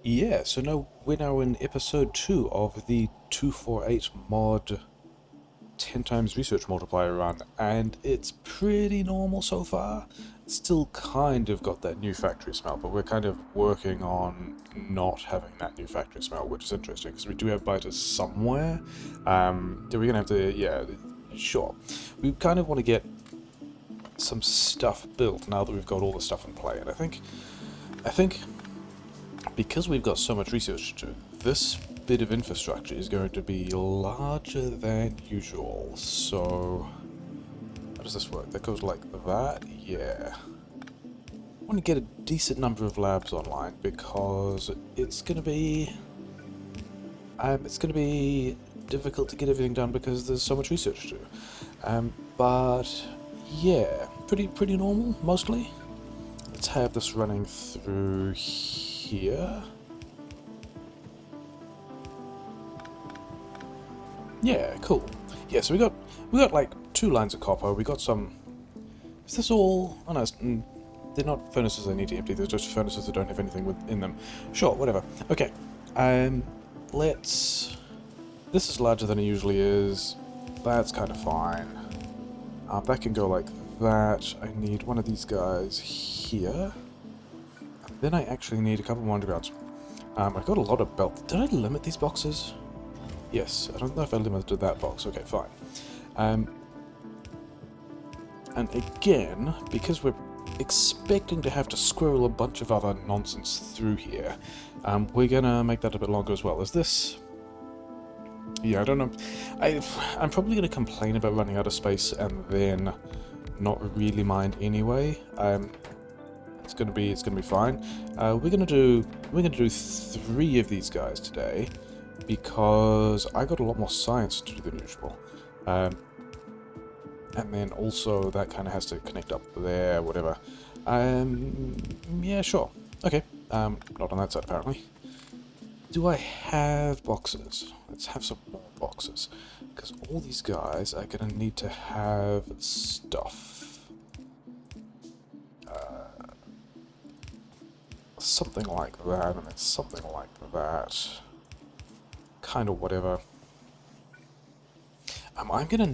Yeah, so now we're now in episode 2 of the 248 mod 10 times research multiplier run, and it's pretty normal so far. Still kind of got that new factory smell, but we're kind of working on not having that new factory smell, which is interesting, because we do have biters somewhere. We're gonna have to, yeah, sure. We kind of want to get some stuff built now that we've got all the stuff in play, and I think because we've got so much research to do, this bit of infrastructure is going to be larger than usual. So, how does this work? That goes like that? Yeah. I want to get a decent number of labs online because it's gonna be difficult to get everything done because there's so much research to do. But yeah, pretty normal mostly. Let's have this running through here. Yeah, cool. Yeah, so we got like 2 lines of copper. We got some. Is this all? Oh no, they're not furnaces I need to empty. They're just furnaces that don't have anything in them. Sure, whatever. Okay. Let's. This is larger than it usually is. That's kind of fine. That can go like that. I need one of these guys here. And then I actually need a couple more undergrounds. I've got a lot of belt. Did I limit these boxes? Yes, I don't know if I limited that box. Okay, fine. And again, because we're expecting to have to squirrel a bunch of other nonsense through here, we're gonna make that a bit longer as well. Is this... Yeah, I don't know. I'm probably gonna complain about running out of space and then not really mind anyway. It's gonna be fine. We're gonna do 3 of these guys today because I got a lot more science to do than usual. And then also that kind of has to connect up there, whatever. Yeah, sure. Okay. Not on that side apparently. Do I have boxes? Let's have some more boxes. Because all these guys are going to need to have stuff. Something like that, and then something like that. Kind of whatever. I'm going to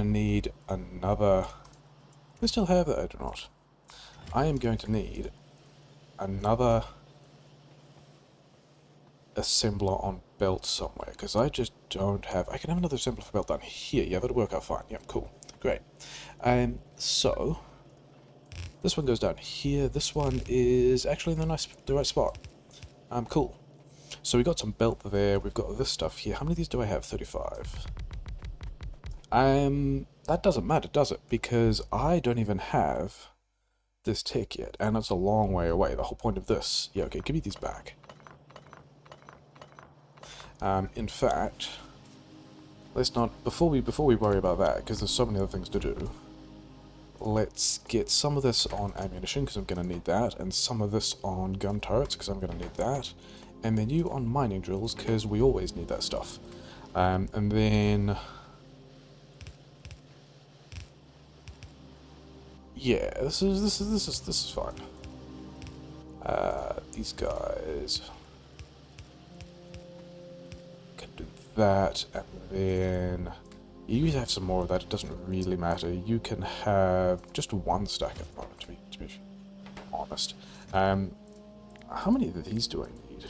need another... I still have that, I do not. I am going to need another assembler on belt somewhere, because I just don't have... I can have another assembler for belt down here. Yeah, that'll work out fine. Yeah, cool. Great. So, this one goes down here. This one is actually in the right spot. Cool. So we got some belt there. We've got this stuff here. How many of these do I have? 35. That doesn't matter, does it? Because I don't even have this tech yet, and it's a long way away. The whole point of this... Yeah, okay, give me these back. In fact, let's not... Before we worry about that, because there's so many other things to do, let's get some of this on ammunition, because I'm going to need that, and some of this on gun turrets, because I'm going to need that, and then you on mining drills, because we always need that stuff. And then... Yeah, this is fine. These guys can do that, and then you have some more of that. It doesn't really matter. You can have just 1 stack at the moment, to be honest. How many of these do I need?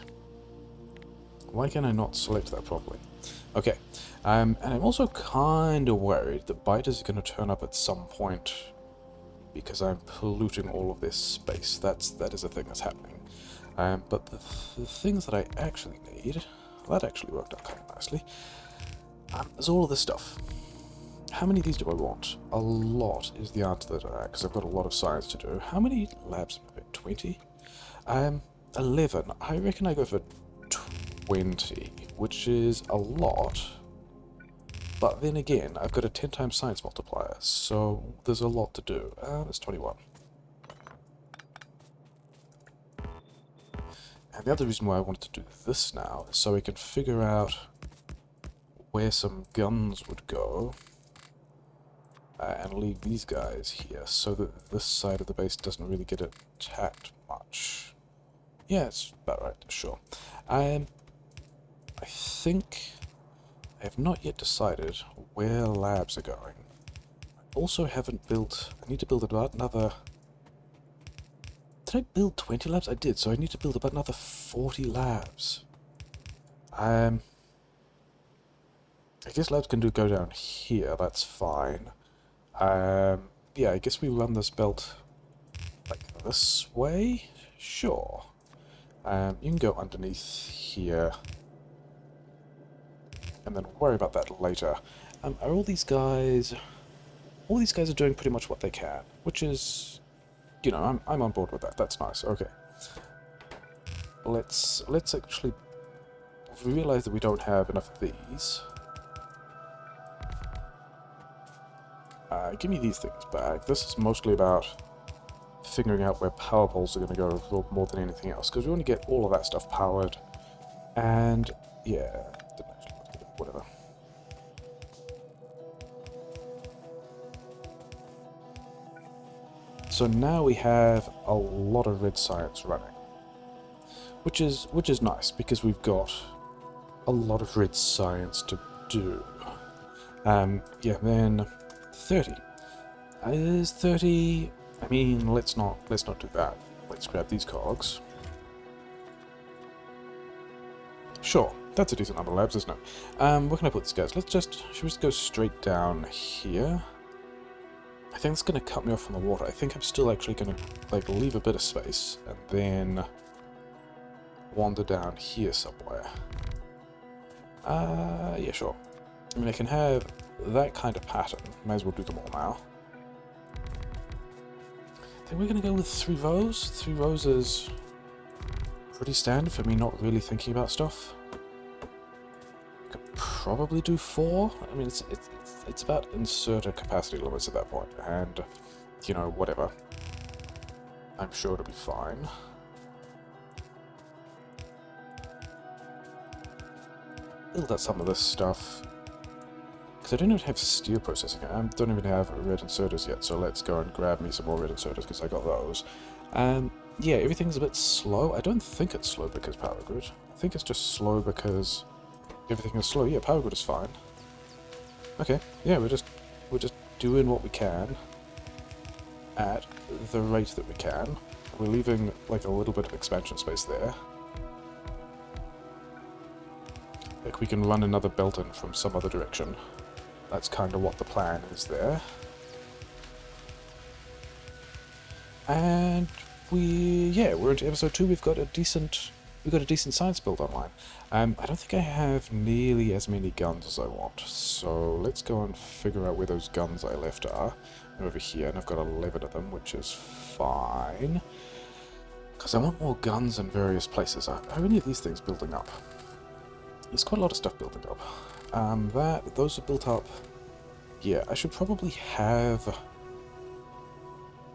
Why can I not select that properly? Okay, and I'm also kind of worried that biters are going to turn up at some point, because I'm polluting all of this space. That is a thing that's happening. But the things that I actually need, that actually worked out kind of nicely, is all of this stuff. How many of these do I want? A lot is the answer to that, because I've got a lot of science to do. How many labs am I at? 20? 11. I reckon I go for 20, which is a lot. But then again, I've got a 10 times science multiplier, so there's a lot to do. It's 21. And the other reason why I wanted to do this now is so we can figure out where some guns would go, and leave these guys here, so that this side of the base doesn't really get attacked much. Yeah, it's about right, sure. I think I have not yet decided where labs are going. I also haven't built... I need to build about another... Did I build 20 labs? I did, so I need to build about another 40 labs. I guess labs can go down here, that's fine. Yeah, I guess we run this belt like this way? Sure. You can go underneath here, and then worry about that later. Are all these guys... All these guys are doing pretty much what they can, which is... You know, I'm on board with that, that's nice, okay. Let's actually realize that we don't have enough of these. Give me these things back. This is mostly about figuring out where power poles are going to go more than anything else, because we want to get all of that stuff powered. And, yeah, didn't actually look at it, whatever. So now we have a lot of red science running, which is nice, because we've got a lot of red science to do. Yeah, then 30. Is 30... I mean, let's not do that. Let's grab these cogs. Sure, that's a decent number of labs, isn't it? Where can I put these guys? Should we just go straight down here? I think it's going to cut me off from the water. I think I'm still actually going to, like, leave a bit of space, and then wander down here somewhere. Yeah, sure. I mean, I can have that kind of pattern. May as well do them all now. I think we're going to go with 3 rows. 3 rows is pretty standard for me not really thinking about stuff. Could probably do 4. I mean, it's about inserter capacity limits at that point, and, you know, whatever. I'm sure it'll be fine. Build out some of this stuff. Because I don't even have steel processing. I don't even have red inserters yet, so let's go and grab me some more red inserters, because I got those. Yeah, everything's a bit slow. I don't think it's slow because power grid. I think it's just slow because everything is slow. Yeah, power grid is fine. Okay, yeah, we're just doing what we can at the rate that we can. We're leaving like a little bit of expansion space there. Like we can run another belt in from some other direction. That's kind of what the plan is there. And we're into episode 2. We've got a decent science build online. I don't think I have nearly as many guns as I want, so let's go and figure out where those guns I left are. They're over here, and I've got 11 of them, which is fine. Because I want more guns in various places. How many of these things building up? There's quite a lot of stuff building up. Those are built up. Yeah, I should probably have...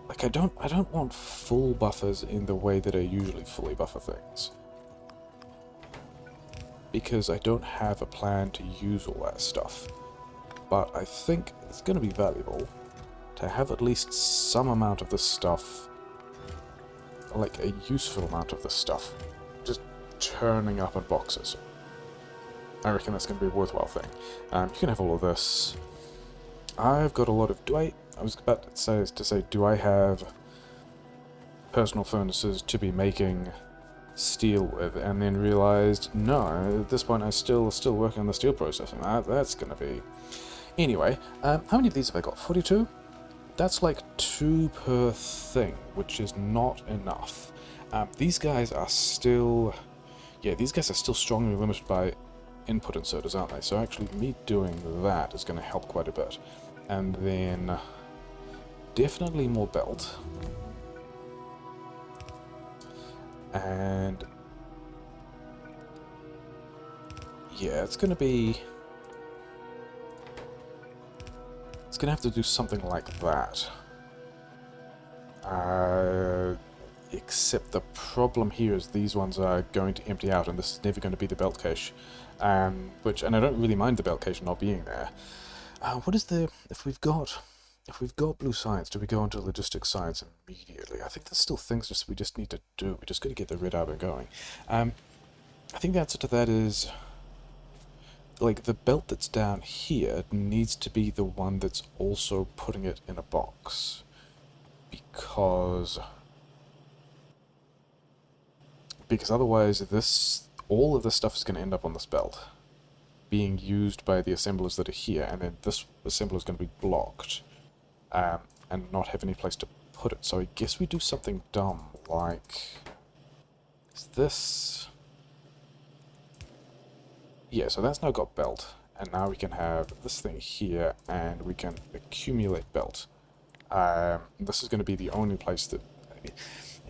Like, I don't want full buffers in the way that I usually fully buffer things. Because I don't have a plan to use all that stuff. But I think it's going to be valuable to have at least some amount of this stuff, like a useful amount of this stuff, just turning up in boxes. I reckon that's going to be a worthwhile thing. You can have all of this. I've got a lot of... I was about to say, do I have personal furnaces to be making steel with? And then realized, no, at this point I'm still working on the steel processing. That's going to be... Anyway, how many of these have I got? 42? That's like 2 per thing, which is not enough. These guys are still... Yeah, these guys are still strongly limited by input inserters, aren't they? So actually me doing that is going to help quite a bit. And then definitely more belt. And yeah, it's going to have to do something like that. Except the problem here is these ones are going to empty out, and this is never going to be the belt cache. And I don't really mind the belt cache not being there. What is the... If we've got if we've got blue science, do we go into logistic science immediately? I think there's still things we just need to do. We just got to get the red arbor going. I think the answer to that is, like, the belt that's down here needs to be the one that's also putting it in a box. Because otherwise all of this stuff is going to end up on this belt, being used by the assemblers that are here, and then this assembler is going to be blocked, and not have any place to put it. So I guess we do something dumb, like, is this... Yeah, so that's now got belt, and now we can have this thing here, and we can accumulate belt. This is going to be the only place that...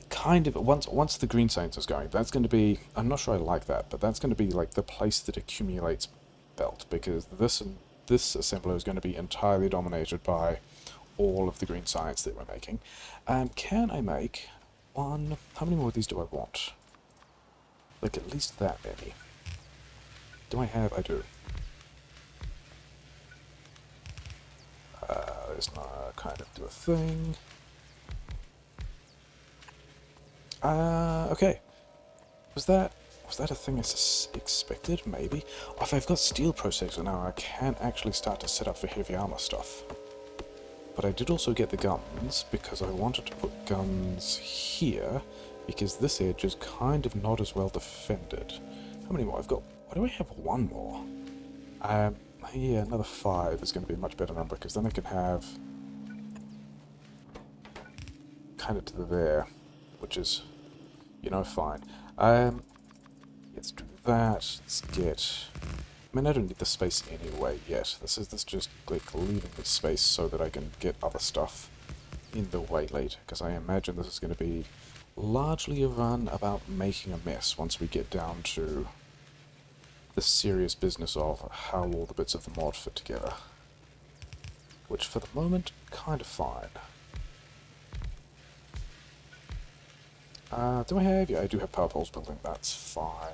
kind of, once the green science is going, that's going to be... I'm not sure I like that, but that's going to be, like, the place that accumulates belt, because this assembler is going to be entirely dominated by all of the green science that we're making. Can I make one... How many more of these do I want? Like, at least that many. Do I have? I do. Let's not kind of do a thing. Okay. Was that a thing I expected? Maybe. Oh, if I've got steel processor now, I can actually start to set up for heavy armor stuff. But I did also get the guns, because I wanted to put guns here, because this edge is kind of not as well defended. How many more? I've got... Why do I have one more? Yeah, another 5 is going to be a much better number, because then I can have... kind of to there, which is, you know, fine. Let's do that. Let's get... I mean, I don't need the space anyway yet. This just, like, leaving the space so that I can get other stuff in the way later, because I imagine this is going to be largely a run about making a mess once we get down to the serious business of how all the bits of the mod fit together. Which, for the moment, kind of fine. Do I have? Yeah, I do have power poles building. That's fine.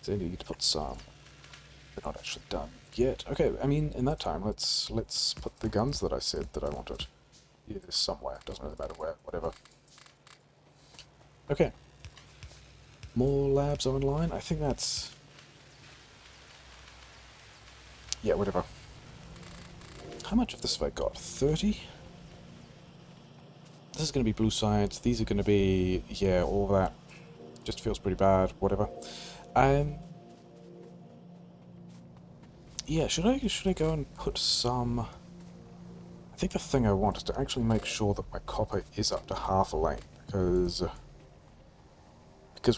So I need to put some. They're not actually done yet. Okay, I mean, in that time, let's put the guns that I said that I wanted. Either somewhere. Doesn't really matter where. Whatever. Okay. More labs are in line. I think that's... Yeah, whatever. How much of this have I got? 30? This is going to be blue science. These are going to be... Yeah, all that. Just feels pretty bad. Whatever. Yeah, should I go and put some... I think the thing I want is to actually make sure that my copper is up to half a lane, because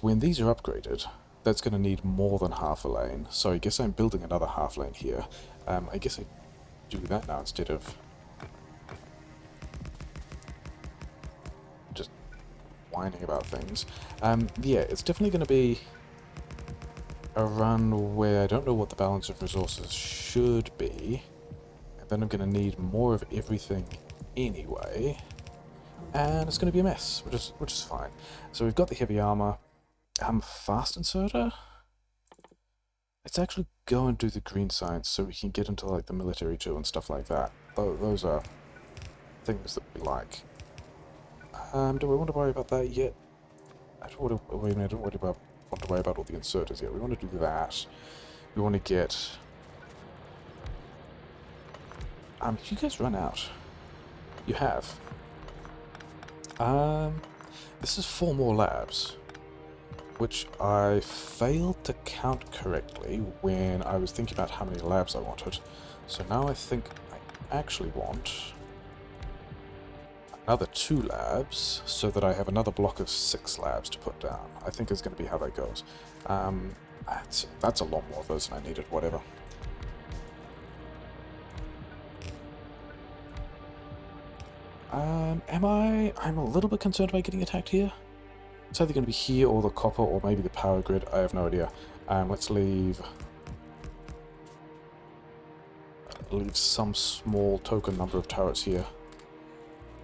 when these are upgraded, that's going to need more than half a lane, so I guess I'm building another half lane here. I guess I do that now instead of just whining about things. Yeah, it's definitely going to be a run where I don't know what the balance of resources should be, and then I'm going to need more of everything anyway, and it's going to be a mess, which is fine. So we've got the heavy armor. Fast inserter? Let's actually go and do the green science so we can get into, like, the military too and stuff like that. Those are things that we like. Do we want to worry about that yet? I don't want to worry about all the inserters yet. We want to do that. We want to get... you guys run out. You have. This is 4 more labs, which I failed to count correctly when I was thinking about how many labs I wanted. So now I think I actually want another 2 labs, so that I have another block of 6 labs to put down. I think is going to be how that goes. That's a lot more of those than I needed, whatever. I'm a little bit concerned about getting attacked here. It's either going to be here or the copper or maybe the power grid. I have no idea. Let's leave some small token number of turrets here.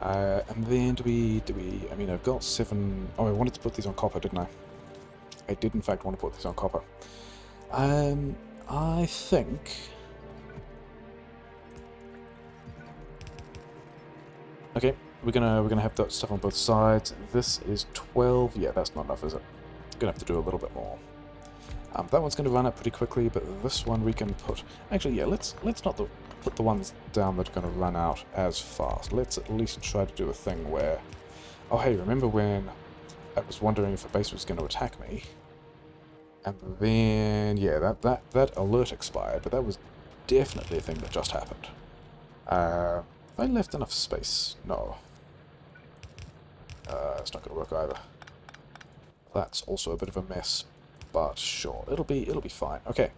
And then do we... I mean, I've got 7... Oh, I wanted to put these on copper, didn't I? I did, in fact, want to put these on copper. I think... Okay, we're gonna have that stuff on both sides. This is 12. Yeah, that's not enough, is it? Gonna have to do a little bit more. That one's gonna run out pretty quickly, but this one we can put. Actually, yeah, let's not put the ones down that are gonna run out as fast. Let's at least try to do a thing where. Oh, hey, remember when I was wondering if a base was going to attack me? And then, yeah, that alert expired, but that was definitely a thing that just happened. Have I left enough space? No. It's not going to work either. That's also a bit of a mess, but sure, it'll be fine. Okay.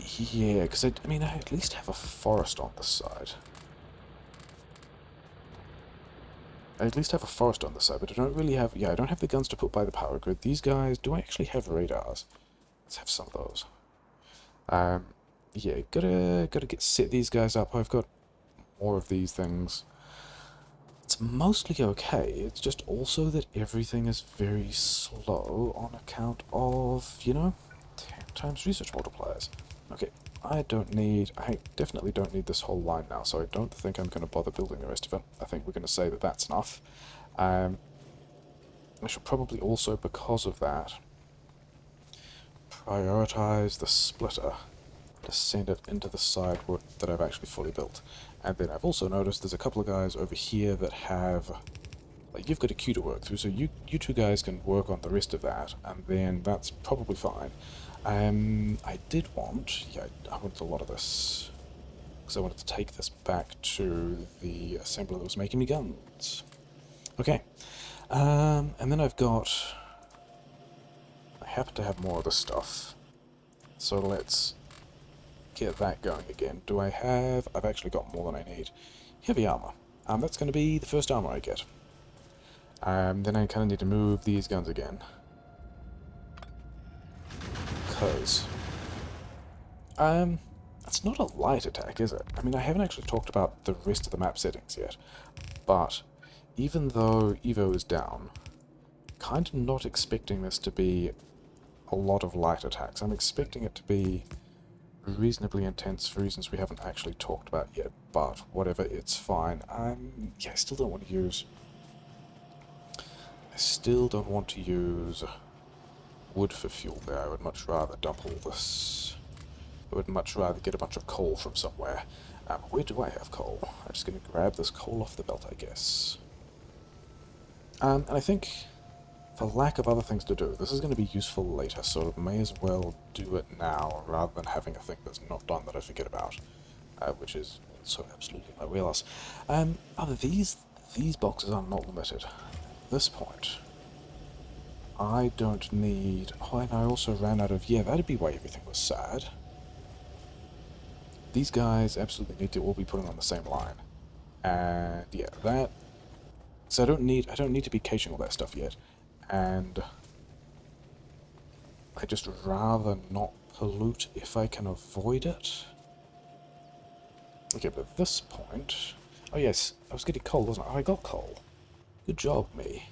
Yeah, because I mean, I at least have a forest on this side. I at least have a forest on the side, but I don't really have... Yeah, I don't have the guns to put by the power grid. These guys... Do I actually have radars? Let's have some of those. Yeah, gotta set these guys up. I've got more of these things. It's mostly okay. It's just also that everything is very slow on account of, you know, 10 times research multipliers. Okay, I definitely don't need this whole line now, so I don't think I'm going to bother building the rest of it. I think we're going to say that that's enough. I should probably also, because of that, prioritize the splitter to send it into the side that I've actually fully built. And then I've also noticed there's a couple of guys over here that have... Like, you've got a queue to work through, so you two guys can work on the rest of that, and then that's probably fine. I did want... Yeah, I wanted a lot of this, because I wanted to take this back to the assembler that was making me guns. Okay. And then I've got... I happen to have more of this stuff, so let's get that going again. Do I have... I've actually got more than I need. Heavy armor. That's going to be the first armor I get. Then I kind of need to move these guns again. Because... it's not a light attack, is it? I mean, I haven't actually talked about the rest of the map settings yet. But, even though Evo is down, kind of not expecting this to be a lot of light attacks. I'm expecting it to be reasonably intense for reasons we haven't actually talked about yet, but whatever, it's fine. Yeah, I still don't want to use... wood for fuel there. I would much rather dump all this. I would much rather get a bunch of coal from somewhere. Where do I have coal? I'm just going to grab this coal off the belt, I guess. And I think, for lack of other things to do, this is going to be useful later, so may as well do it now, rather than having a thing that's not done that I forget about. Which is also absolutely my wheelhouse. These boxes are not limited. At this point, I don't need... Oh, and I also ran out of... Yeah, that'd be why everything was sad. These guys absolutely need to all be put on the same line. And yeah, that... So I don't need to be caching all that stuff yet. And I just rather not pollute if I can avoid it. Okay, but at this point... Oh yes, I was getting coal, wasn't I? Oh, I got coal. Good job, me.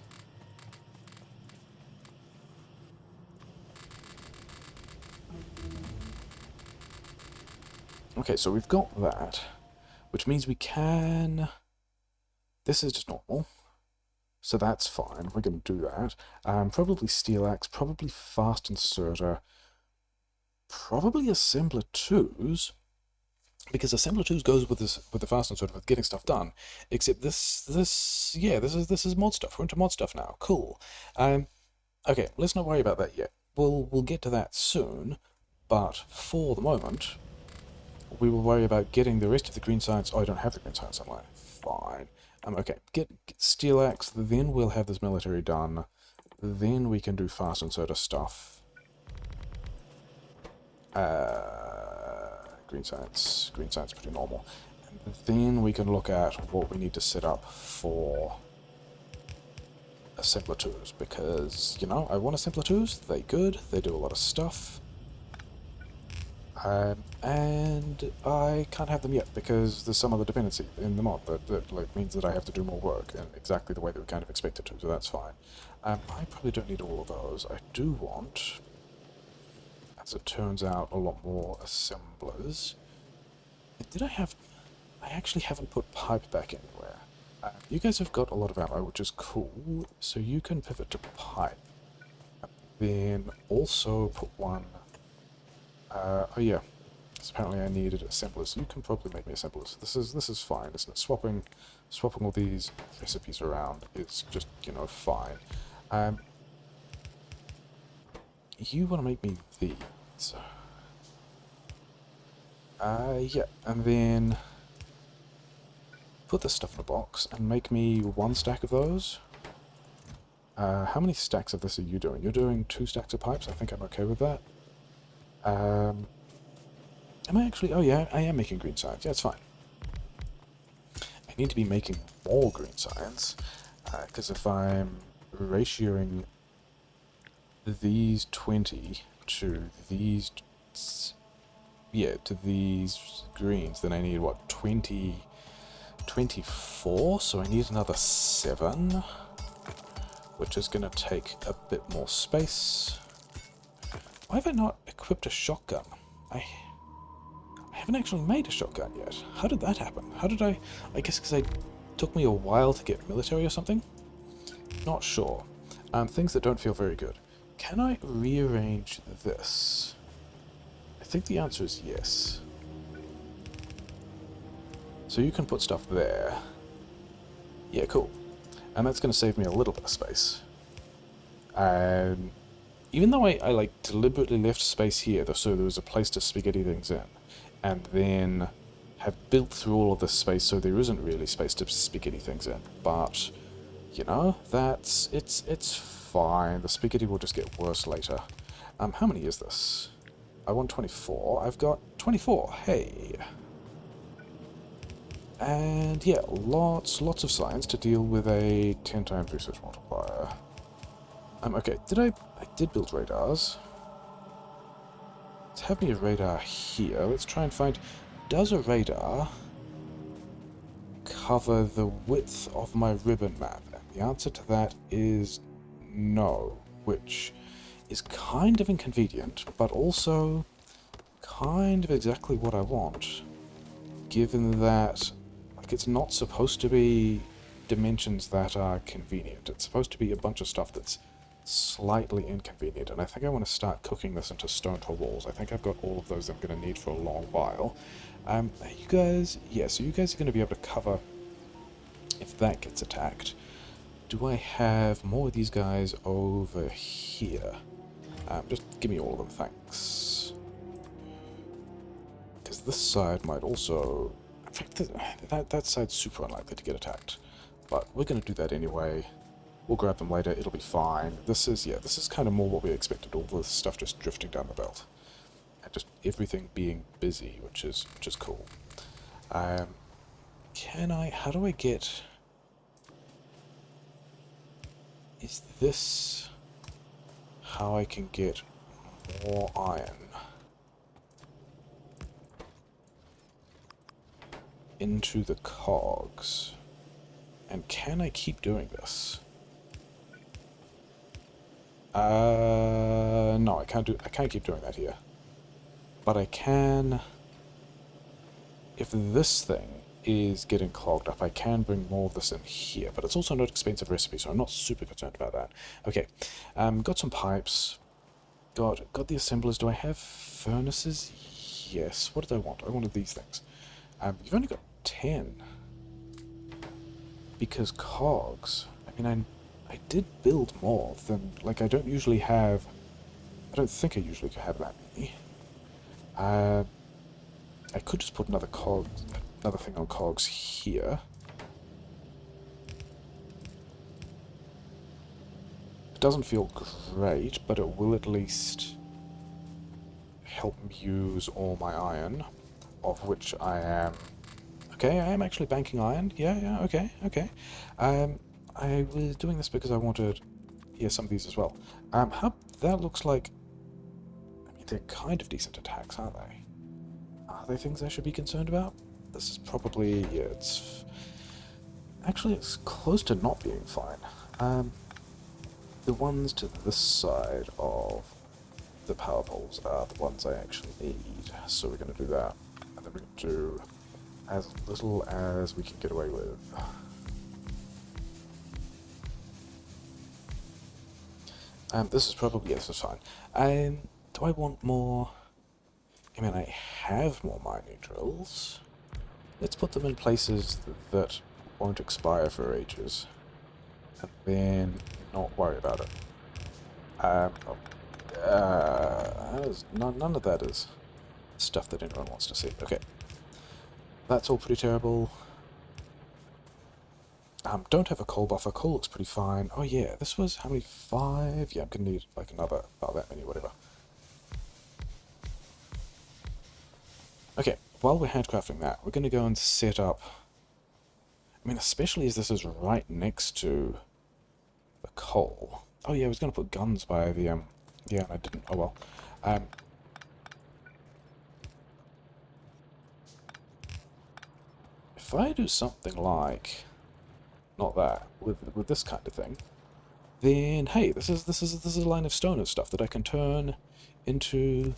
Okay, so we've got that, which means we can... This is just normal, so that's fine. We're going to do that. Probably steel axe, probably fast inserter, probably assembler 2s, because assembler 2s goes with the fast inserter with getting stuff done. Except this is mod stuff. We're into mod stuff now. Cool. Okay, let's not worry about that yet. We'll get to that soon, but for the moment, we will worry about getting the rest of the green science. Oh, I don't have the green science online. Fine. Okay, get steel axe, then we'll have this military done. Then we can do fast inserter stuff. Green science pretty normal. And then we can look at what we need to set up for assembler 2s, because, you know, I want assembler 2s, they're good, they do a lot of stuff. And I can't have them yet because there's some other dependency in the mod that like, means that I have to do more work in exactly the way that we kind of expect it to, so that's fine. I probably don't need all of those. I do want, as it turns out, a lot more assemblers. Did I have... I actually haven't put pipe back anywhere. You guys have got a lot of ammo, which is cool, so you can pivot to pipe. Then also put one... oh yeah, because apparently I needed assemblers. You can probably make me assemblers. This is fine, isn't it? Swapping all these recipes around is just, you know, fine. You want to make me these. Yeah, and then put this stuff in a box and make me 1 stack of those. How many stacks of this are you doing? You're doing 2 stacks of pipes? I think I'm okay with that. Am I actually... Oh yeah, I am making green science. Yeah, it's fine. I need to be making more green science, because if I'm ratioing these 20 to these... Yeah, to these greens, then I need, what, 24? So I need another 7, which is going to take a bit more space. Why have I not equipped a shotgun? I haven't actually made a shotgun yet. How did that happen? How did I guess because it took me a while to get military or something? Not sure. Things that don't feel very good. Can I rearrange this? I think the answer is yes. So you can put stuff there. Yeah, cool. And that's going to save me a little bit of space. Even though I like deliberately left space here, so there was a place to spaghetti things in, and then have built through all of this space so there isn't really space to spaghetti things in. But, you know, it's fine. The spaghetti will just get worse later. How many is this? I want 24. I've got 24. Hey. And yeah, lots of science to deal with a 10 times research multiplier. Okay, I did build radars. Let's have me a radar here. Let's try and find, does a radar cover the width of my ribbon map? And the answer to that is no, which is kind of inconvenient, but also kind of exactly what I want, given that it's not supposed to be dimensions that are convenient. It's supposed to be a bunch of stuff that's slightly inconvenient, and I think I want to start cooking this into stone tall walls. I think I've got all of those I'm going to need for a long while. You guys... Yeah, so you guys are going to be able to cover if that gets attacked. Do I have more of these guys over here? Just give me all of them, thanks. Because this side might also... In fact, that side's super unlikely to get attacked. But we're going to do that anyway. We'll grab them later, it'll be fine. This is kind of more what we expected, all this stuff just drifting down the belt. And just everything being busy, which is cool. How do I get... Is this how I can get more iron into the cogs? And can I keep doing this? No, I can't keep doing that here. But I can... If this thing is getting clogged up, I can bring more of this in here, but it's also not expensive recipe, so I'm not super concerned about that. Okay, got some pipes. Got the assemblers. Do I have furnaces? Yes. What did I want? I wanted these things. You've only got 10. Because cogs... I mean, I did build more than... Like, I don't usually have... I don't think I usually have that many. I could just put another thing on cogs here. It doesn't feel great, but it will at least help me use all my iron, of which I am... Okay, I am actually banking iron. Yeah, okay. I was doing this because I wanted... Yeah, some of these as well. That looks like... I mean, they're kind of decent attacks, aren't they? Are they things I should be concerned about? This is probably... Yeah, it's... Actually, it's close to not being fine. The ones to this side of the power poles are the ones I actually need. So we're going to do that. And then we're going to do as little as we can get away with. This is probably, yes, this is fine. Do I want more? I mean, I have more mining drills. Let's put them in places that won't expire for ages. And then not worry about it. None of that is stuff that anyone wants to see. Okay. That's all pretty terrible. Don't have a coal buffer. Coal looks pretty fine. Oh yeah, this was how many? 5? Yeah, I'm gonna need like another, about that many, whatever. Okay, while we're handcrafting that, we're gonna go and set up... I mean, especially as this is right next to the coal. Oh yeah, I was gonna put guns by the, yeah, I didn't. Oh well. If I do something like... not that, with this kind of thing, then hey, this is a line of stone and stuff that I can turn into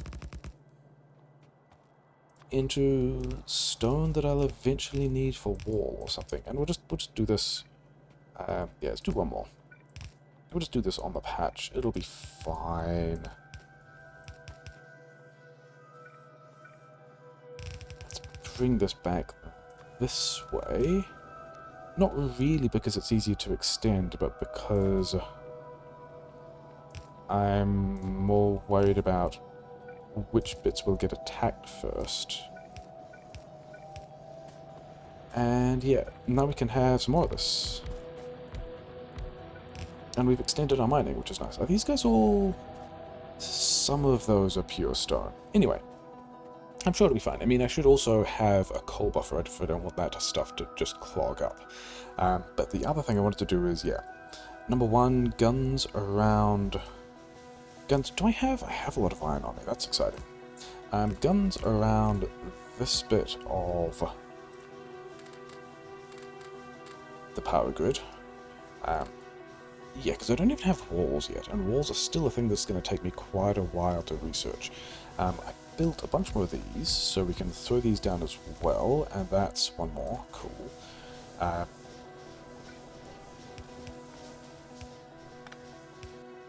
stone that I'll eventually need for wall or something. And we'll just do this. Yeah, let's do one more. We'll just do this on the patch. It'll be fine. Let's bring this back this way. Not really because it's easier to extend, but because I'm more worried about which bits will get attacked first. And yeah, now we can have some more of this. And we've extended our mining, which is nice. Are these guys all... some of those are pure stone. Anyway, I'm sure it'll be fine. I mean, I should also have a coal buffer if I don't want that stuff to just clog up. But the other thing I wanted to do is, yeah, number 1, guns around... Guns, do I have? I have a lot of iron on me, that's exciting. Guns around this bit of the power grid. Yeah, because I don't even have walls yet, and walls are still a thing that's going to take me quite a while to research. I built a bunch more of these, so we can throw these down as well, and that's one more. Cool. I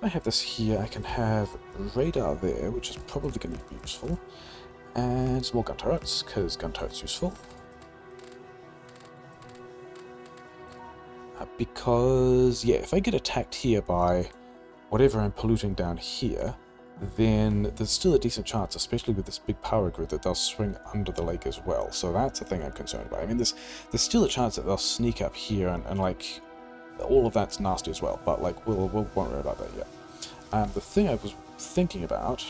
have this here. I can have radar there, which is probably going to be useful, and some more gun turrets, because gun turrets useful. Because, yeah, if I get attacked here by whatever I'm polluting down here, then there's still a decent chance, especially with this big power grid, that they'll swing under the lake as well. So that's the thing I'm concerned about. I mean, there's still a chance that they'll sneak up here, and like, all of that's nasty as well. But, like, we won't worry about that yet. The thing I was thinking about,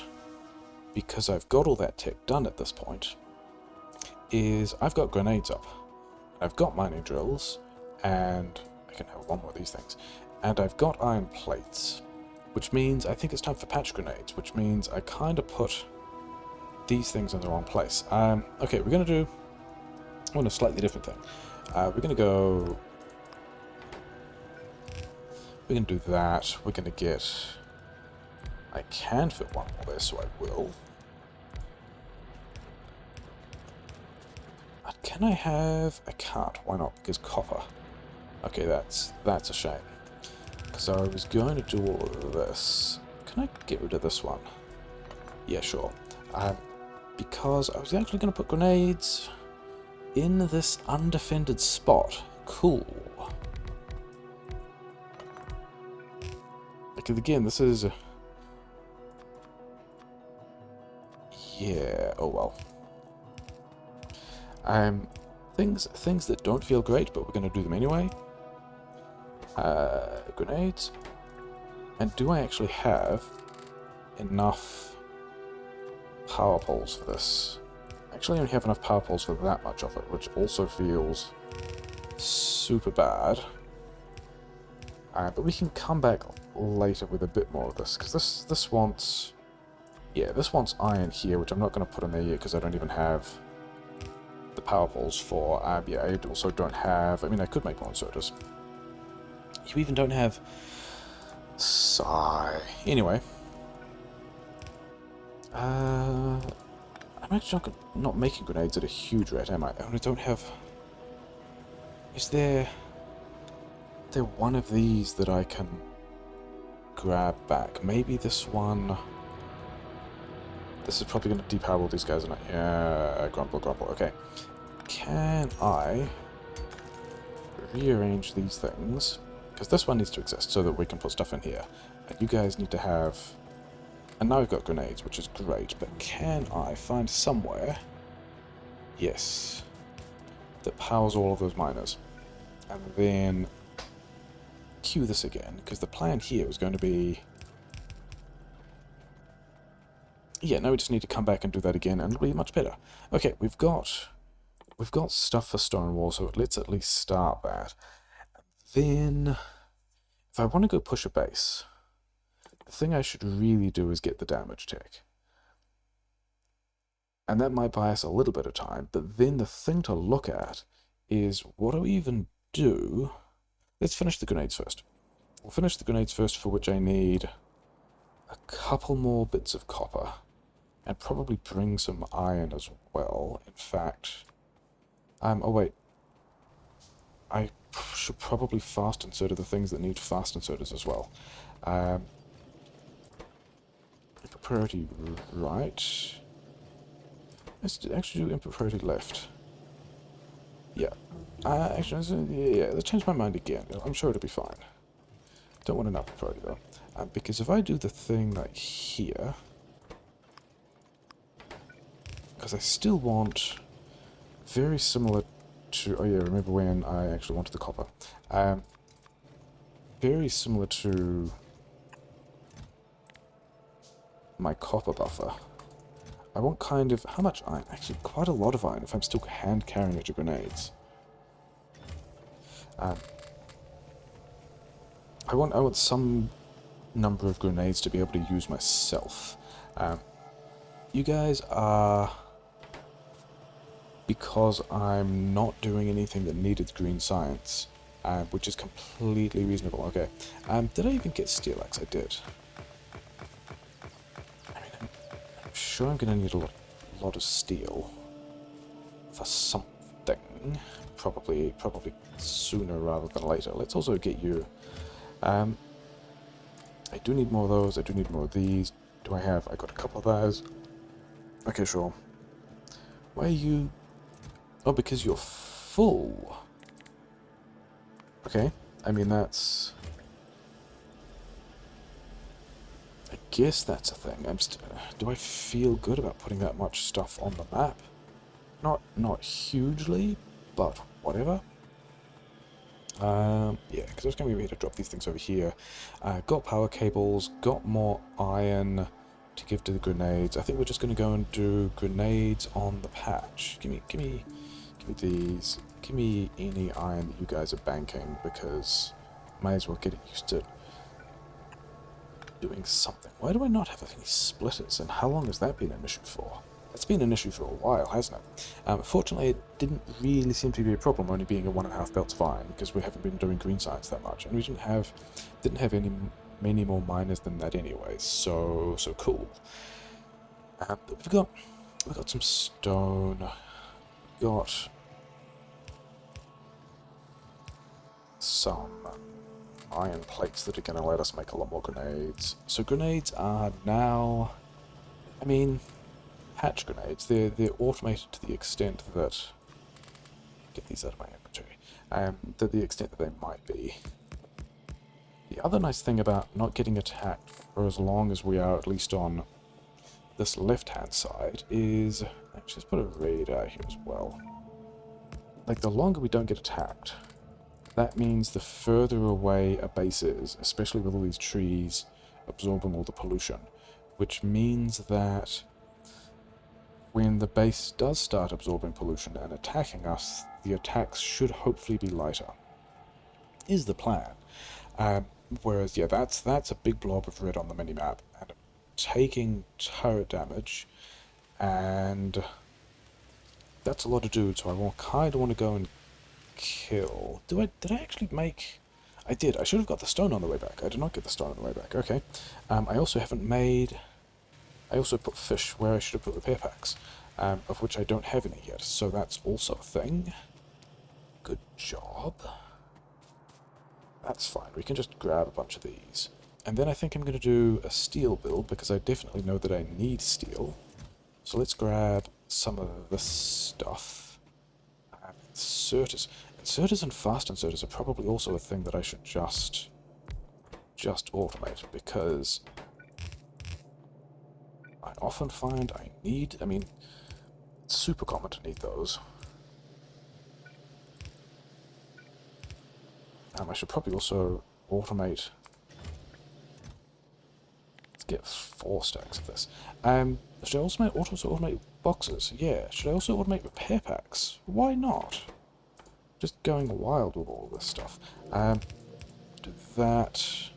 because I've got all that tech done at this point, is I've got grenades up. I've got mining drills, and... I can have one more of these things. And I've got iron plates, which means I think it's time for patch grenades, which means I kind of put these things in the wrong place. Okay, we're going to do a slightly different thing. We're going to go... We're going to do that. We're going to get... I can fit one more there, so I will. Can I have... I can't. Why not? Because copper. Okay, that's a shame. Because I was going to do all of this. Can I get rid of this one? Yeah, sure. Because I was actually going to put grenades in this undefended spot. Cool. Because again, this is... yeah, oh well. Things that don't feel great, but we're going to do them anyway. Grenades. And do I actually have enough power poles for this? Actually, I only have enough power poles for that much of it, which also feels super bad. But we can come back later with a bit more of this, because this wants... yeah, this wants iron here, which I'm not going to put in there yet, because I don't even have the power poles for. Yeah, I also don't have... I mean, I could make more inserters. You even don't have... sigh. Anyway. I'm actually not making grenades at a huge rate, am I? I don't have... Is there one of these that I can grab back? Maybe this one... This is probably going to depower all these guys, and yeah, grumble, grumble. Okay. Can I rearrange these things? Because this one needs to exist so that we can put stuff in here. And you guys need to have... And now we've got grenades, which is great, but can I find somewhere... Yes. That powers all of those miners. And then... Cue this again, because the plan here is going to be... Yeah, now we just need to come back and do that again, and it'll be much better. Okay, we've got stuff for stone wall, so let's at least start that. Then, if I want to go push a base, the thing I should really do is get the damage tech. And that might buy us a little bit of time, but then the thing to look at is, what do we even do? Let's finish the grenades first. We'll finish the grenades first, for which I need a couple more bits of copper. And probably bring some iron as well. In fact... oh wait. I should probably fast insert the things that need fast inserters as well. Input priority right. Let's actually do input priority left. Yeah. Actually, yeah, let's change my mind again. I'm sure it'll be fine. Don't want an upper priority though. Because if I do the thing like here... Because I still want very similar to... Oh yeah, remember when I actually wanted the copper. Very similar to my copper buffer. I want kind of... How much iron? Actually, quite a lot of iron if I'm still hand carrying it to grenades. I want some number of grenades to be able to use myself. You guys are... Because I'm not doing anything that needed green science, which is completely reasonable. Okay. Did I even get steel axe? I did. I mean, I'm sure I'm going to need a lot of steel for something. Probably sooner rather than later. Let's also get you... I do need more of those. I do need more of these. Do I have... I got a couple of those. Okay, sure. Why are you... Oh, because you're full. Okay. I mean, that's... I guess that's a thing. Do I feel good about putting that much stuff on the map? Not hugely, but whatever. Yeah, because I was going to be able to drop these things over here. Got power cables, got more iron to give to the grenades. I think we're just going to go and do grenades on the patch. Give me these. Give me any iron that you guys are banking, because might as well get it used to doing something. Why do I not have any splitters, and how long has that been an issue for? It's been an issue for a while, hasn't it? Fortunately, it didn't really seem to be a problem, only being a 1.5 belts of iron, because we haven't been doing green science that much, and we didn't have many more miners than that anyway. So cool. But we've got some stone. We've got some iron plates that are going to let us make a lot more grenades. So grenades are now, I mean, hatch grenades. They're automated to the extent that, get these out of my inventory, to the extent that they might be. The other nice thing about not getting attacked for as long as we are, at least on this left-hand side, is, actually let's put a radar here as well. Like, the longer we don't get attacked, that means the further away a base is, especially with all these trees absorbing all the pollution, which means that when the base does start absorbing pollution and attacking us, the attacks should hopefully be lighter, is the plan. Whereas, yeah, that's a big blob of red on the minimap, and taking turret damage, and that's a lot of dudes, so I kind of want to go and kill. Did I actually make... I did. I should have got the stone on the way back. I did not get the stone on the way back. Okay. I also haven't made... I also put fish where I should have put repair packs. of which I don't have any yet, so that's also a thing. Good job. That's fine, we can just grab a bunch of these. And then I think I'm going to do a steel build, because I definitely know that I need steel. So let's grab some of this stuff. Inserters. Inserters and fast inserters are probably also a thing that I should just automate, because I often find I mean, it's super common to need those. I should probably also automate. Let's get 4 stacks of this. Should I also automate boxes? Yeah. Should I also automate repair packs? Why not? Just going wild with all this stuff. Do that.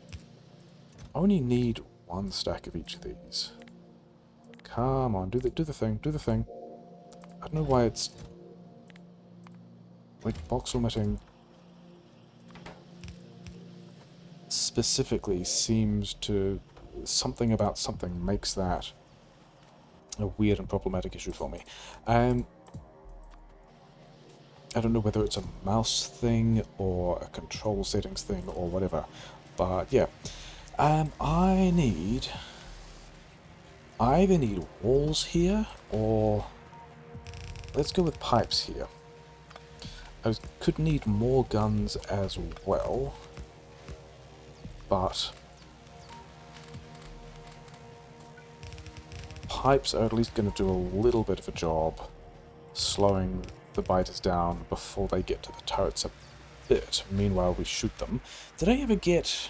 I only need 1 stack of each of these. Come on, do the thing, do the thing. I don't know why it's like box omitting specifically seems to something about something makes that a weird and problematic issue for me. I don't know whether it's a mouse thing or a control settings thing or whatever, but yeah. I either need walls here, or let's go with pipes here. I could need more guns as well, but pipes are at least going to do a little bit of a job slowing the biters down before they get to the turrets a bit. Meanwhile, we shoot them. Did I ever get...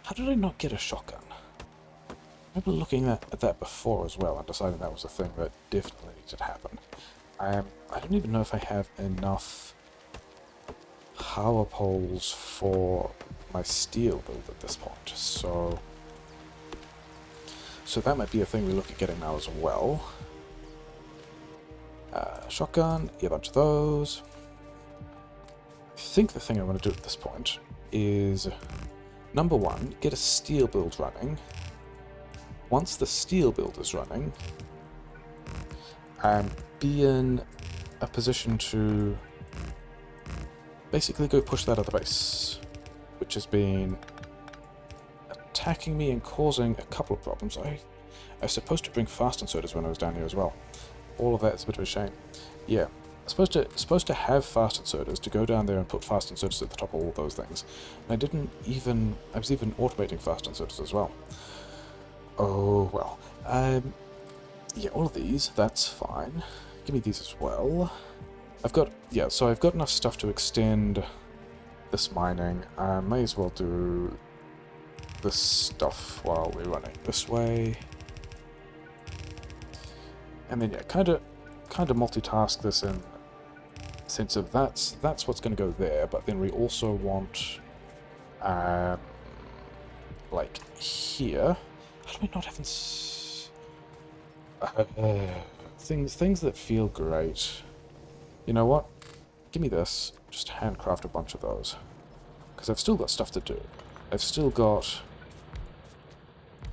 How did I not get a shotgun? I remember looking at that before as well and deciding that was a thing that definitely needed to happen. I don't even know if I have enough power poles for my steel build at this point, so that might be a thing we look at getting now as well. Shotgun, yeah, a bunch of those. I think the thing I want to do at this point is, number 1, get a steel build running. Once the steel build is running, be in a position to basically go push that other base, which has been attacking me and causing a couple of problems. I was supposed to bring fast inserters when I was down here as well. All of that is a bit of a shame. Yeah, supposed to have fast inserters to go down there and put fast inserters at the top of all those things. And I was even automating fast inserters as well. Oh well. Yeah, all of these, that's fine. Give me these as well. I've got enough stuff to extend this mining. I may as well do this stuff while we're running this way. And then yeah, kind of multitask this in the sense of that's what's going to go there, but then we also want like here. How do we not have things that feel great? You know what? Give me this. Just handcraft a bunch of those, because I've still got stuff to do. I've still got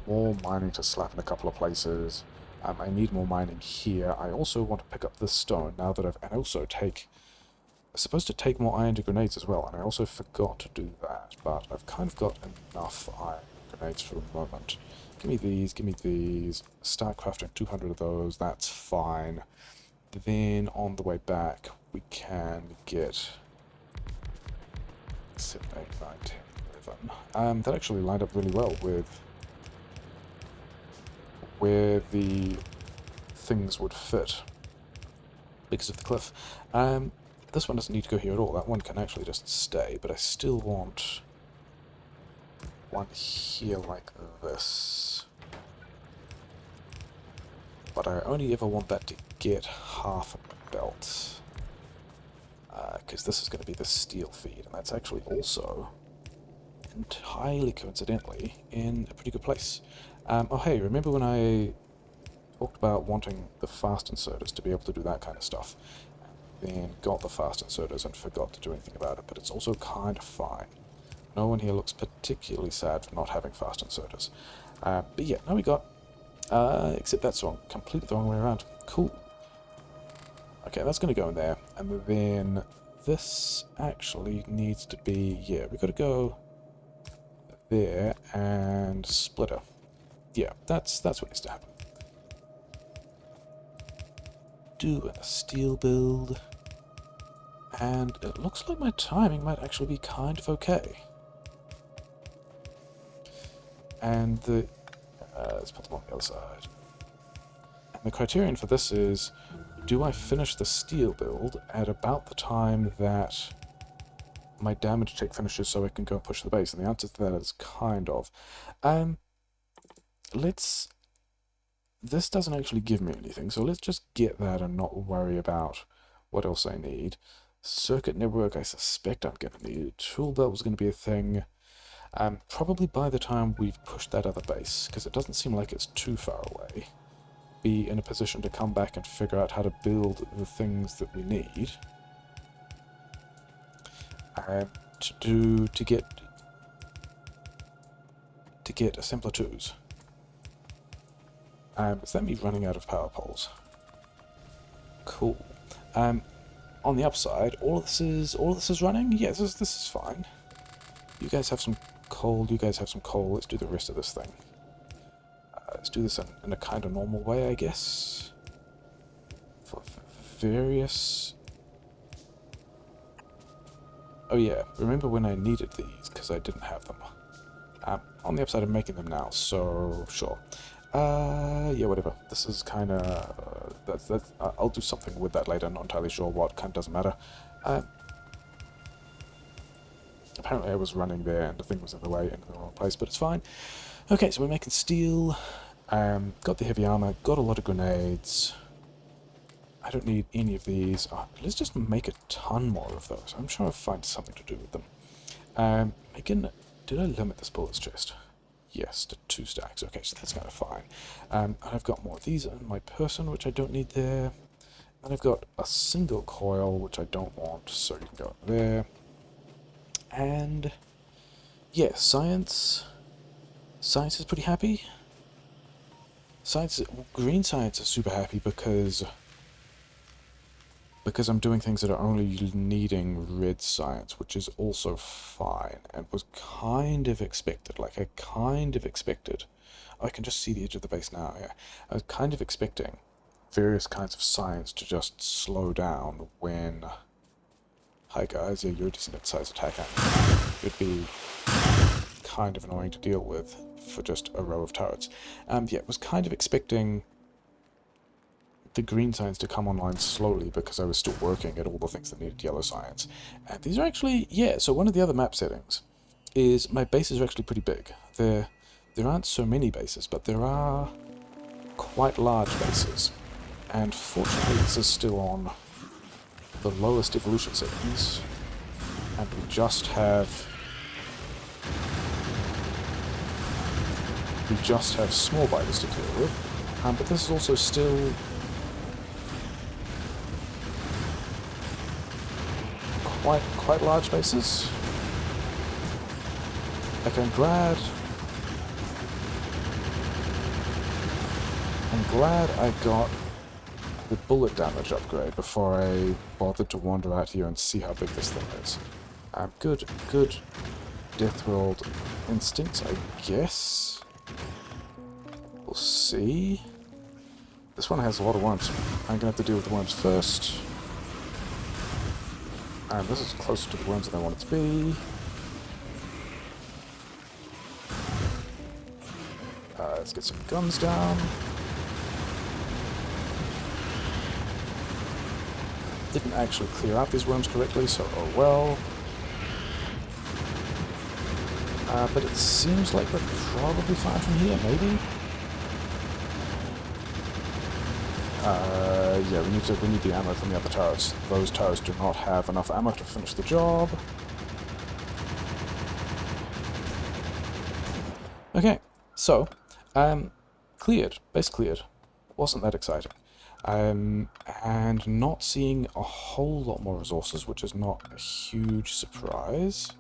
more mining to slap in a couple of places. I need more mining here. I also want to pick up this stone now that I'm supposed to take more iron to grenades as well, and I also forgot to do that, but I've kind of got enough iron grenades for the moment. Give me these. Start crafting 200 of those, that's fine. Then on the way back, we can get 7, 8, 9, 10, 11. That actually lined up really well with where the things would fit because of the cliff. This one doesn't need to go here at all. That one can actually just stay, but I still want one here like this. But I only ever want that to get half a belt, because this is going to be the steel feed, and that's actually also, entirely coincidentally, in a pretty good place. Oh hey, remember when I talked about wanting the fast inserters to be able to do that kind of stuff? Then got the fast inserters and forgot to do anything about it, but it's also kind of fine. No one here looks particularly sad for not having fast inserters. But yeah, now we got, except that's wrong, completely the wrong way around. Cool. Okay, that's going to go in there. And then this actually needs to be... Yeah, we've got to go there and splitter. Yeah, that's what needs to happen. Do a steel build. And it looks like my timing might actually be kind of okay. And the... let's put them on the other side. And the criterion for this is, do I finish the steel build at about the time that my damage check finishes so I can go and push the base? And the answer to that is kind of. This doesn't actually give me anything, so let's just get that and not worry about what else I need. Circuit network, I suspect I'm going to need. Tool belt was going to be a thing. Probably by the time we've pushed that other base, because it doesn't seem like it's too far away, be in a position to come back and figure out how to build the things that we need to get assembler 2s. Is that me running out of power poles? Cool. On the upside, all of this is running. Yeah, this is fine. You guys have some coal. You guys have some coal. Let's do the rest of this thing. Let's do this in a kind of normal way, I guess. For various... Oh yeah, remember when I needed these, because I didn't have them. On the upside, I'm making them now, so sure. Yeah, whatever. This is kind of... I'll do something with that later, not entirely sure what, kind of doesn't matter. Apparently I was running there and the thing was in the way, in the wrong place, but it's fine. Okay, so we're making steel, got the heavy armor, got a lot of grenades. I don't need any of these. Oh, let's just make a ton more of those. I'm sure I'll find something to do with them. Again, did I limit this bullets chest? Yes, to 2 stacks. Okay, so that's kind of fine. I've got more of these in my person, which I don't need there. And I've got a single coil, which I don't want, so you can go there. And yeah, science is pretty happy. Green science is super happy because I'm doing things that are only needing red science, which is also fine and was kind of expected. Like, I kind of expected. I can just see the edge of the base now. Yeah, I was kind of expecting various kinds of science to just slow down when... Hi guys, yeah, you're a decent size attacker. It'd be kind of annoying to deal with for just a row of turrets. Yeah, was kind of expecting the green science to come online slowly because I was still working at all the things that needed yellow science. And these are actually, yeah, so one of the other map settings is my bases are actually pretty big. There aren't so many bases, but there are quite large bases. And fortunately this is still on the lowest evolution settings, and we just have small biters to deal with, but this is also still quite large bases. Okay, I'm glad I got the bullet damage upgrade before I bothered to wander out here and see how big this thing is. Good death rolled instincts, I guess. We'll see. This one has a lot of worms. I'm gonna have to deal with the worms first. And this is closer to the worms than I want it to be. Let's get some guns down. Didn't actually clear out these worms correctly, so oh well. But it seems like we're probably fine from here, maybe? Yeah, we need the ammo from the other turrets. Those turrets do not have enough ammo to finish the job. Okay, so, cleared. Base cleared. Wasn't that exciting. And not seeing a whole lot more resources, which is not a huge surprise.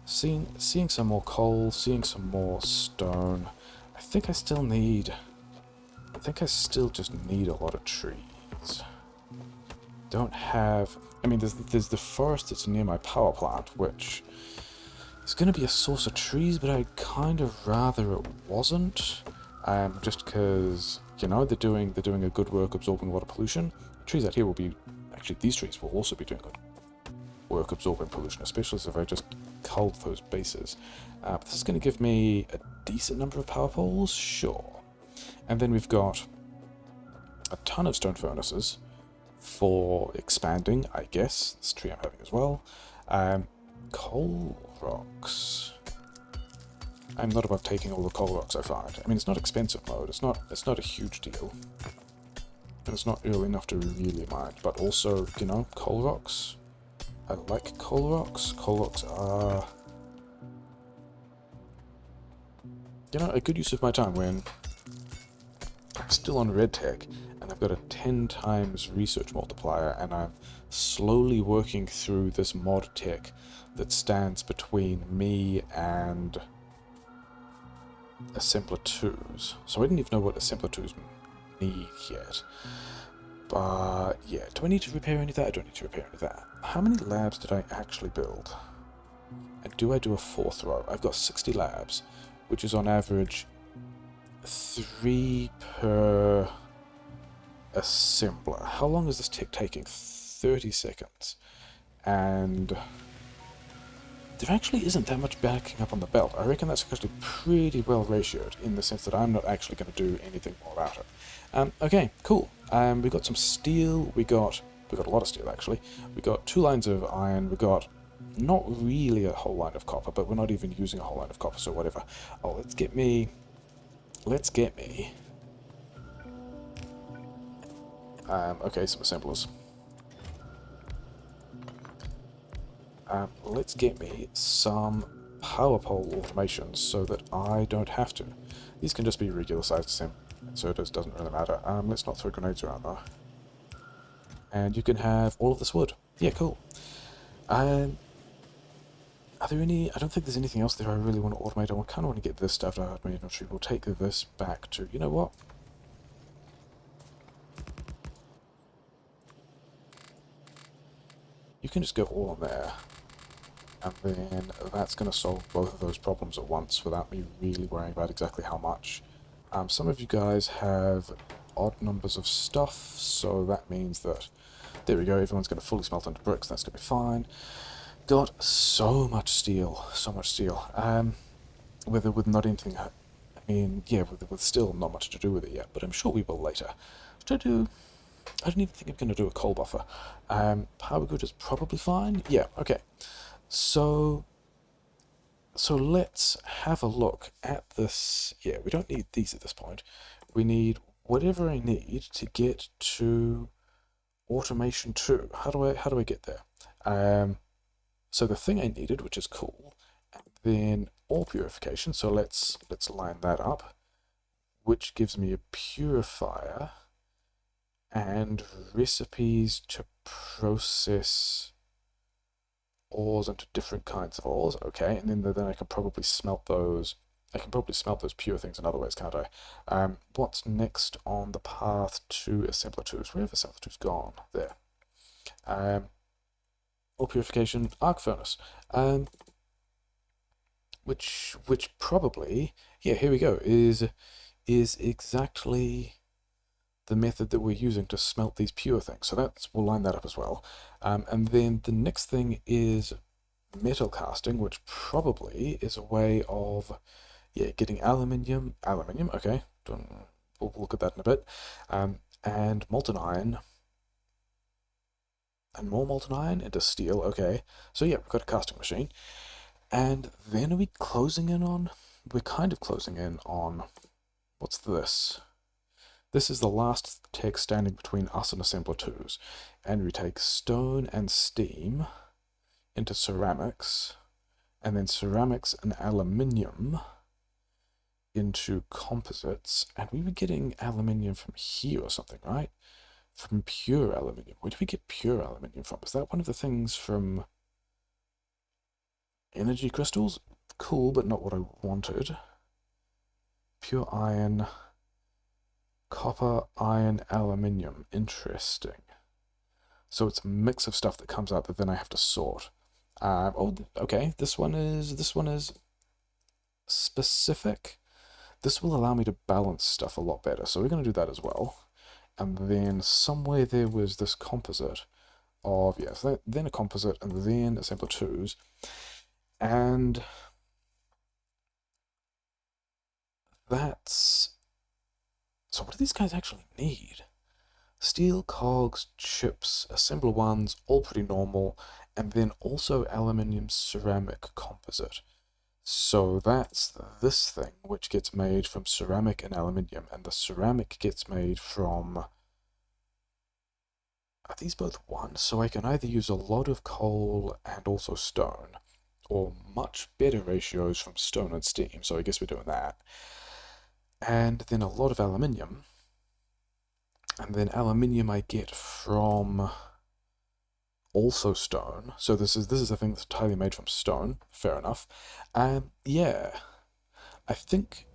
Seeing some more coal, seeing some more stone. I think I still just need a lot of trees. don't have... I mean, there's the forest that's near my power plant, which is going to be a source of trees, but I'd kind of rather it wasn't. Just because, you know, they're doing a good work absorbing water pollution. The trees out here will be... Actually, these trees will also be doing good work absorbing pollution, especially if I just culled those bases. But this is going to give me a decent number of power poles, sure. And then we've got a ton of stone furnaces for expanding, I guess. This tree I'm having as well. Coal rocks. I'm not above taking all the coal rocks I find. I mean, it's not expensive mode. It's not a huge deal. And it's not early enough to really mind. But also, you know, coal rocks. I like coal rocks. Coal rocks are, you know, a good use of my time when I'm still on red tech and I've got a 10 times research multiplier and I'm slowly working through this mod tech that stands between me and assembler 2s. So I didn't even know what assembler 2s need yet. But yeah, do I need to repair any of that? I don't need to repair any of that. How many labs did I actually build? And do I do a 4th row? I've got 60 labs, which is on average 3 per assembler. How long is this tick taking? 30 seconds. And there actually isn't that much backing up on the belt. I reckon that's actually pretty well ratioed in the sense that I'm not actually going to do anything more about it. Okay, cool. We got some steel. We got a lot of steel actually. We got 2 lines of iron. We got not really a whole line of copper, but we're not even using a whole line of copper, so whatever. Oh, let's get me. Okay, some assemblers. Let's get me some power pole automations so that I don't have to. These can just be regular sized inserters, doesn't really matter. Let's not throw grenades around though. And you can have all of this wood. Yeah, cool. Are there any... I don't think there's anything else there I really want to automate. I kind of want to get this stuff out of my inventory. We'll take this back to... You know what? You can just go all on there. And then that's going to solve both of those problems at once without me really worrying about exactly how much. Some of you guys have odd numbers of stuff, so that means that... There we go, everyone's going to fully smelt into bricks, that's going to be fine. Got so much steel, with not anything... I mean, yeah, with still not much to do with it yet, but I'm sure we will later. I don't even think I'm going to do a coal buffer. Power grid is probably fine. Yeah, okay. So let's have a look at this. Yeah, we don't need these at this point. We need whatever I need to get to automation 2. How do I get there? So the thing I needed, which is cool, and then ore purification. So let's line that up, which gives me a purifier and recipes to process ores into different kinds of ores. Okay, and then I can probably smelt those. I can probably smelt those pure things in other ways, can't I? What's next on the path to assembler 2s? Where have assembler 2s gone? There. Ore purification, arc furnace. Which probably, yeah, here we go, is exactly the method that we're using to smelt these pure things. So we'll line that up as well. And then the next thing is metal casting, which probably is a way of, yeah, getting aluminium, okay, we'll look at that in a bit, and molten iron, and more molten iron into steel, okay. So yeah, we've got a casting machine. And then are we closing in on, we're kind of closing in on, what's this? This is the last tech standing between us and assembler 2s. And we take stone and steam into ceramics, and then ceramics and aluminium into composites, and we were getting aluminium from here or something, right? From pure aluminium. Where do we get pure aluminium from? Is that one of the things from energy crystals? Cool, but not what I wanted. Pure iron, copper, iron, aluminium. Interesting. So it's a mix of stuff that comes out that then I have to sort. Okay, this one is specific. This will allow me to balance stuff a lot better. So we're going to do that as well. And then somewhere there was this composite of, yes, then a composite, and then assembler 2s. And that's... So what do these guys actually need? Steel, cogs, chips, assembler 1s, all pretty normal, and then also aluminium ceramic composite. So that's this thing, which gets made from ceramic and aluminium, and the ceramic gets made from... Are these both one? So I can either use a lot of coal and also stone, or much better ratios from stone and steam, so I guess we're doing that. And then a lot of aluminium, and then aluminium I get from also stone. So this is a thing that's entirely made from stone. Fair enough. Yeah, I think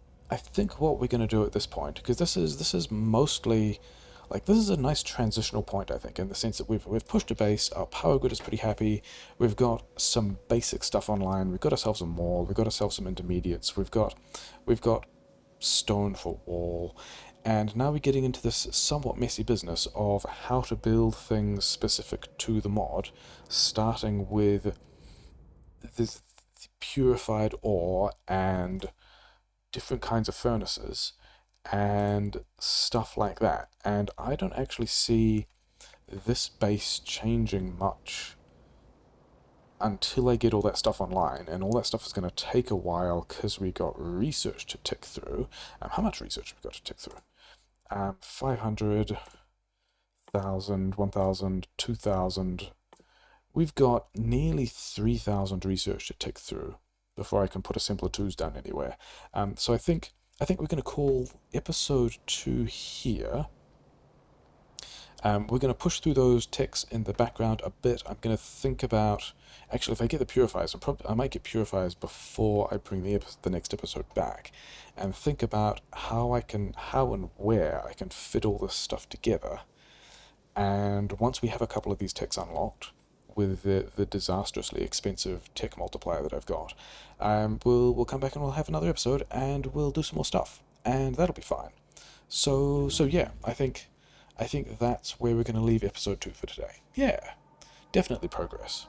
what we're going to do at this point, because this is mostly like this is a nice transitional point, I think, in the sense that we've pushed a base, our power grid is pretty happy, we've got some basic stuff online, we've got ourselves a mall, we've got ourselves some intermediates, we've got stone for wall, and now we're getting into this somewhat messy business of how to build things specific to the mod, starting with this purified ore and different kinds of furnaces and stuff like that. And I don't actually see this base changing much until I get all that stuff online, and all that stuff is going to take a while because we got research to tick through. How much research have we got to tick through? 500, 1,000, 1,000, 2,000. We've got nearly 3,000 research to tick through before I can put assembler 2s down anywhere. So I think we're going to call episode 2 here. We're going to push through those ticks in the background a bit. I'm going to think about... Actually, if I get the purifiers, I might get purifiers before I bring the next episode back, and think about how and where I can fit all this stuff together. And once we have a couple of these ticks unlocked, with the disastrously expensive tick multiplier that I've got, we'll come back and we'll have another episode, and we'll do some more stuff, and that'll be fine. So yeah, I think that's where we're going to leave episode 2 for today. Yeah, definitely progress.